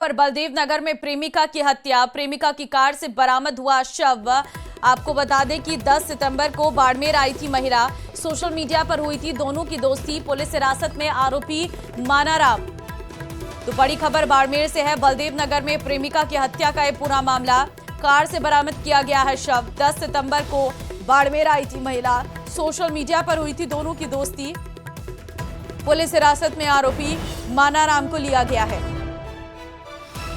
पर बलदेव नगर में प्रेमिका की हत्या, प्रेमिका की कार से बरामद हुआ शव। आपको बता दें कि 10 सितंबर को बाड़मेर आई थी महिला, सोशल मीडिया पर हुई थी दोनों की दोस्ती। पुलिस हिरासत में आरोपी मानाराम। तो बड़ी खबर बाड़मेर से है। बलदेव नगर में प्रेमिका की हत्या का यह पूरा मामला, कार से बरामद किया गया है शव। 10 सितंबर को बाड़मेर आई थी महिला, सोशल मीडिया पर हुई थी दोनों की दोस्ती। पुलिस हिरासत में आरोपी मानाराम को लिया गया है।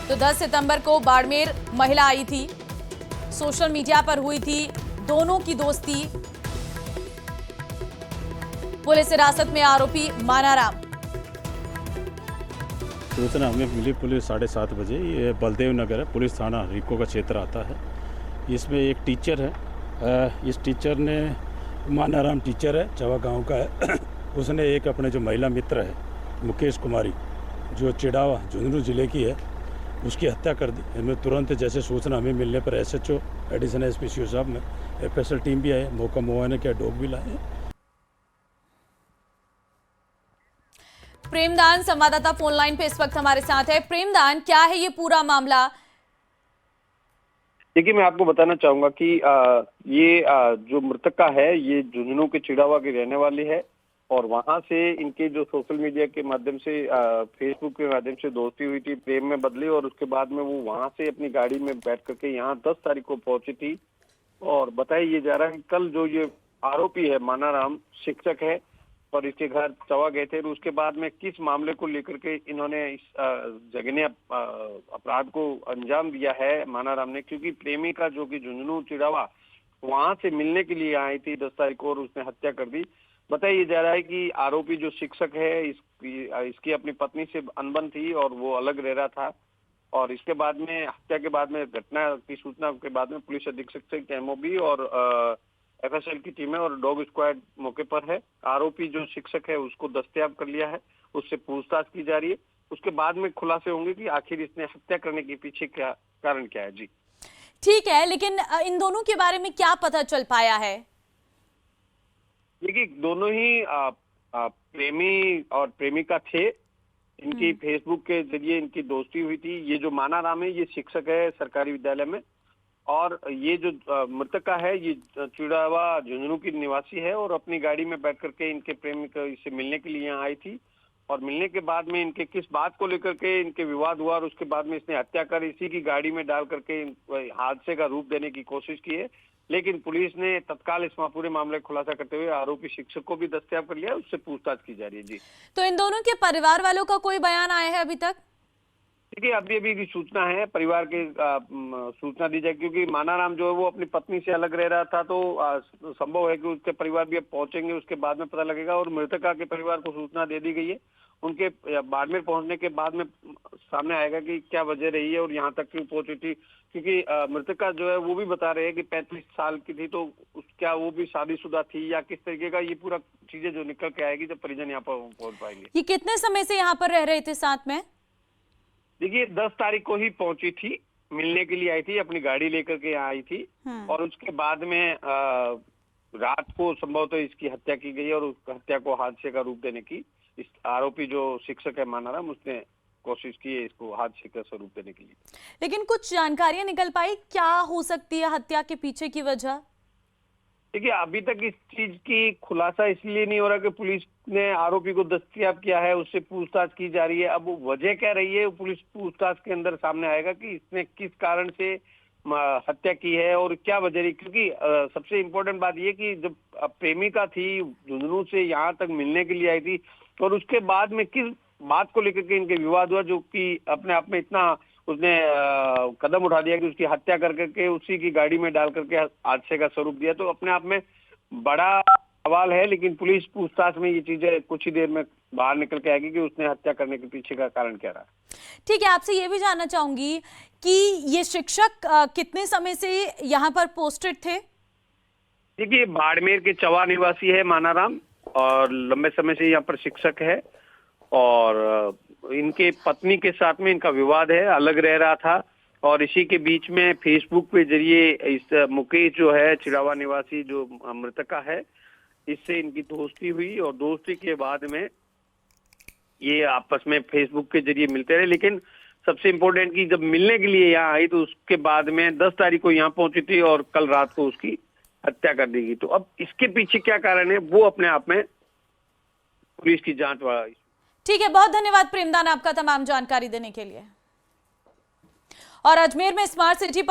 तो 10 सितंबर को बाड़मेर महिला आई थी, सोशल मीडिया पर हुई थी दोनों की दोस्ती। पुलिस हिरासत में आरोपी मानाराम। सूचना हमें मिली पुलिस 7:30 बजे। ये बलदेव नगर है, पुलिस थाना रिको का क्षेत्र आता है। इसमें एक टीचर है, इस टीचर ने, मानाराम टीचर है, चवा गांव का है। उसने एक अपने जो महिला मित्र है मुकेश कुमारी, जो चिड़ावा झुंझुनू जिले की है, उसकी हत्या कर दी। हमें तुरंत जैसे सूचना हमें मिलने पर एसएचओ एडिशनल एसपी सीओ साहब में एफएसएल टीम भी आई, मौका मुआयने किया, डॉग भी लाए। प्रेमदान संवाददाता फोन लाइन पे इस वक्त हमारे साथ है। प्रेमदान, क्या है ये पूरा मामला? देखिए, मैं आपको बताना चाहूंगा कि ये जो मृतका है ये झुंझुनू के चिड़ावा की रहने वाली है और वहां से इनके जो सोशल मीडिया के माध्यम से फेसबुक के माध्यम से दोस्ती हुई थी, प्रेम में बदली और उसके बाद में वो वहां से अपनी गाड़ी में बैठ करके यहाँ 10 तारीख को पहुंची थी। और बताया ये जा रहा है कि कल जो ये आरोपी है मानाराम शिक्षक है और इसके घर चवा गए थे, और उसके बाद में किस मामले को लेकर के इन्होंने इस जघन्य अपराध को अंजाम दिया है मानाराम ने, क्योंकि प्रेमिका जो कि झुंझुनू चिड़ावा वहां से मिलने के लिए आई थी 10 तारीख को और उसने हत्या कर दी। बताया जा रहा है कि आरोपी जो शिक्षक है इसकी अपनी पत्नी से अनबन थी और वो अलग रह रहा था। और इसके बाद में हत्या के बाद में घटना की सूचना के बाद में पुलिस अधीक्षक से एमओबी और एफएसएल की टीमें और डॉग स्क्वाड मौके पर है। आरोपी जो शिक्षक है उसको दस्तयाब कर लिया है, उससे पूछताछ की जा रही है। उसके बाद में खुलासे होंगे कि आखिर इसने हत्या करने के पीछे क्या कारण क्या है। जी ठीक है, लेकिन इन दोनों के बारे में क्या पता चल पाया है? देखिए, दोनों ही प्रेमी और प्रेमिका थे। इनकी फेसबुक के जरिए इनकी दोस्ती हुई थी। ये जो मानाराम है ये शिक्षक है सरकारी विद्यालय में, और ये जो मृतका है ये चिड़ावा झुंझुनू की निवासी है और अपनी गाड़ी में बैठ करके इनके प्रेमिक से मिलने के लिए यहाँ आई थी। और मिलने के बाद में इनके किस बात को लेकर के इनके विवाद हुआ और उसके बाद में इसने हत्या कर इसी की गाड़ी में डाल करके हादसे का रूप देने की कोशिश की है। लेकिन पुलिस ने तत्काल इस पूरे मामले का खुलासा करते हुए आरोपी शिक्षक को भी दस्तयाब कर लिया, उससे पूछताछ की जा रही है। जी, तो इन दोनों के परिवार वालों का कोई बयान आया है अभी तक? देखिए, अभी अभी की सूचना है, परिवार के सूचना दी जाए, क्योंकि मानाराम जो है वो अपनी पत्नी से अलग रह रहा था, तो संभव है कि उसके परिवार भी अब पहुंचेंगे, उसके बाद में पता लगेगा। और मृतका के परिवार को सूचना दे दी गई है। उनके बाड़मेर पहुंचने के बाद में सामने आएगा कि क्या वजह रही है और यहाँ तक क्यों पहुंची थी, क्योंकि मृतका जो है वो भी बता रहे हैं कि 35 साल की थी, तो क्या वो भी शादीशुदा थी या किस तरीके का, ये पूरा चीजें जो निकल के आएगी जब परिजन यहाँ पर पहुंच पाएंगे। ये कितने समय से यहाँ पर रह रहे थे साथ में? देखिए, 10 तारीख को ही पहुंची थी, मिलने के लिए आई थी, अपनी गाड़ी लेकर के यहाँ आई थी और उसके बाद में रात को संभवतः इसकी हत्या की गई और उस हत्या को हादसे का रूप देने की इस आरोपी जो शिक्षक है मानाराम उसने कोशिश की है इसको हादसे का स्वरूप देने के लिए। लेकिन कुछ जानकारियां निकल पाई, क्या हो सकती है हत्या के पीछे की वजह? देखिए, अभी तक इस चीज की खुलासा इसलिए नहीं हो रहा कि पुलिस ने आरोपी को दस्तयाब किया है, उससे पूछताछ की जा रही है। अब वो वजह क्या रही है पुलिस पूछताछ के अंदर सामने आएगा कि इसने किस कारण से हत्या की है और क्या वजह रही, क्योंकि सबसे इम्पोर्टेंट बात ये कि जब प्रेमिका थी झुंझुनू से यहाँ तक मिलने के लिए आई थी और उसके बाद में किस बात को लेकर के इनके विवाद हुआ, जो कि अपने आप में इतना उसने कदम उठा दिया कि उसकी हत्या करके उसी की गाड़ी में डाल करके हादसे का स्वरूप दिया, तो अपने आप में बड़ा सवाल है। लेकिन पुलिस पूछताछ में ये चीजें कुछ ही देर में बाहर निकल के आएगी कि उसने हत्या करने के पीछे का कारण क्या रहा। ठीक है, आपसे ये भी जानना चाहूंगी कि ये शिक्षक कितने समय से यहाँ पर पोस्टेड थे? देखिए, बाड़मेर के चवा निवासी है मानाराम और लंबे समय से यहाँ पर शिक्षक है और इनके पत्नी के साथ में इनका विवाद है, अलग रह रहा था और इसी के बीच में फेसबुक के जरिए इस मुकेश जो है चिड़ावा निवासी जो मृतका है इससे इनकी दोस्ती हुई और दोस्ती के बाद में ये आपस में फेसबुक के जरिए मिलते रहे। लेकिन सबसे इम्पोर्टेंट कि जब मिलने के लिए यहाँ आई तो उसके बाद में 10 तारीख को यहाँ पहुंची थी और कल रात को उसकी हत्या कर दी गई। तो अब इसके पीछे क्या कारण है वो अपने आप में पुलिस की जांच वाला। ठीक है, बहुत धन्यवाद प्रेमदान आपका तमाम जानकारी देने के लिए। और अजमेर में स्मार्ट सिटी